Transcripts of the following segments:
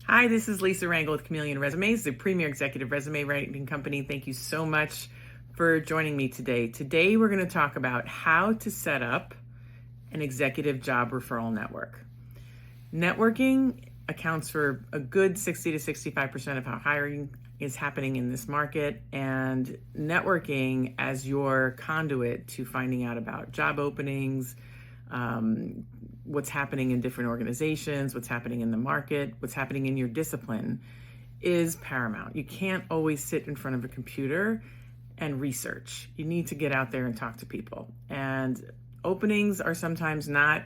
Hi, this is Lisa Rangel with Chameleon Resumes, the premier executive resume writing company. Thank you so much for joining me today. Today, we're going to talk about how to set up an executive job referral network. Networking accounts for a good 60 to 65% of how hiring is happening in this market, and networking as your conduit to finding out about job openings, what's happening in different organizations, what's happening in the market, what's happening in your discipline is paramount. You can't always sit in front of a computer and research. You need to get out there and talk to people. And openings are sometimes not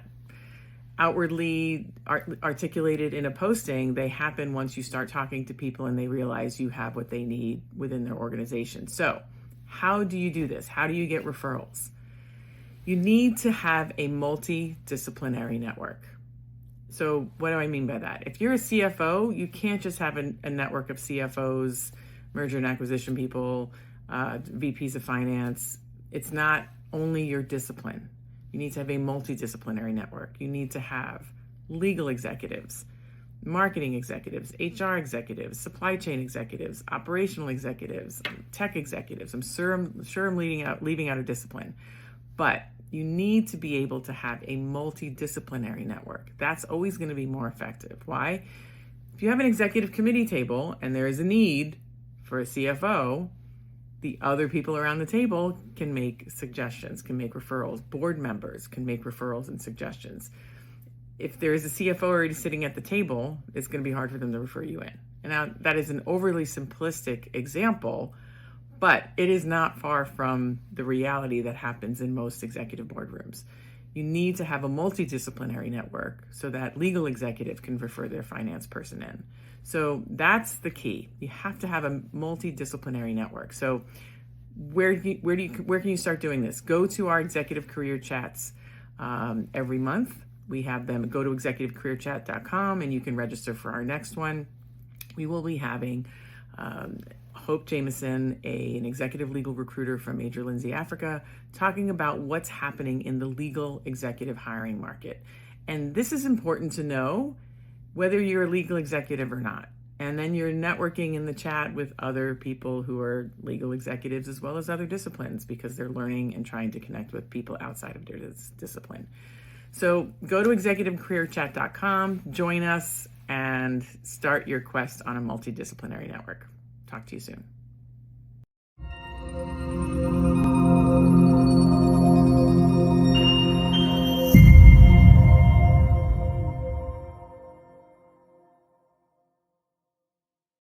outwardly articulated in a posting. They happen once you start talking to people and they realize you have what they need within their organization. So, how do you do this? How do you get referrals? You need to have a multidisciplinary network. So what do I mean by that? If you're a CFO, you can't just have a network of CFOs, merger and acquisition people, VPs of finance. It's not only your discipline. You need to have a multidisciplinary network. You need to have legal executives, marketing executives, HR executives, supply chain executives, operational executives, tech executives. I'm sure I'm leaving out a discipline. But you need to be able to have a multidisciplinary network. That's always going to be more effective. Why? If you have an executive committee table and there is a need for a CFO, the other people around the table can make suggestions, can make referrals. Board members can make referrals and suggestions. If there is a CFO already sitting at the table, it's going to be hard for them to refer you in. And now that is an overly simplistic example, but it is not far from the reality that happens in most executive boardrooms. You need to have a multidisciplinary network so that legal executive can refer their finance person in. So that's the key. You have to have a multidisciplinary network. So where can you start doing this? Go to our executive career chats every month. We have them. Go to executivecareerchat.com and you can register for our next one. We will be having Hope Jamison, an executive legal recruiter from major Lindsey Africa, talking about what's happening in the legal executive hiring market. And this is important to know whether you're a legal executive or not. And then you're networking in the chat with other people who are legal executives as well as other disciplines because they're learning and trying to connect with people outside of their discipline. So go to executivecareerchat.com, join us, and start your quest on a multidisciplinary network. Talk to you soon.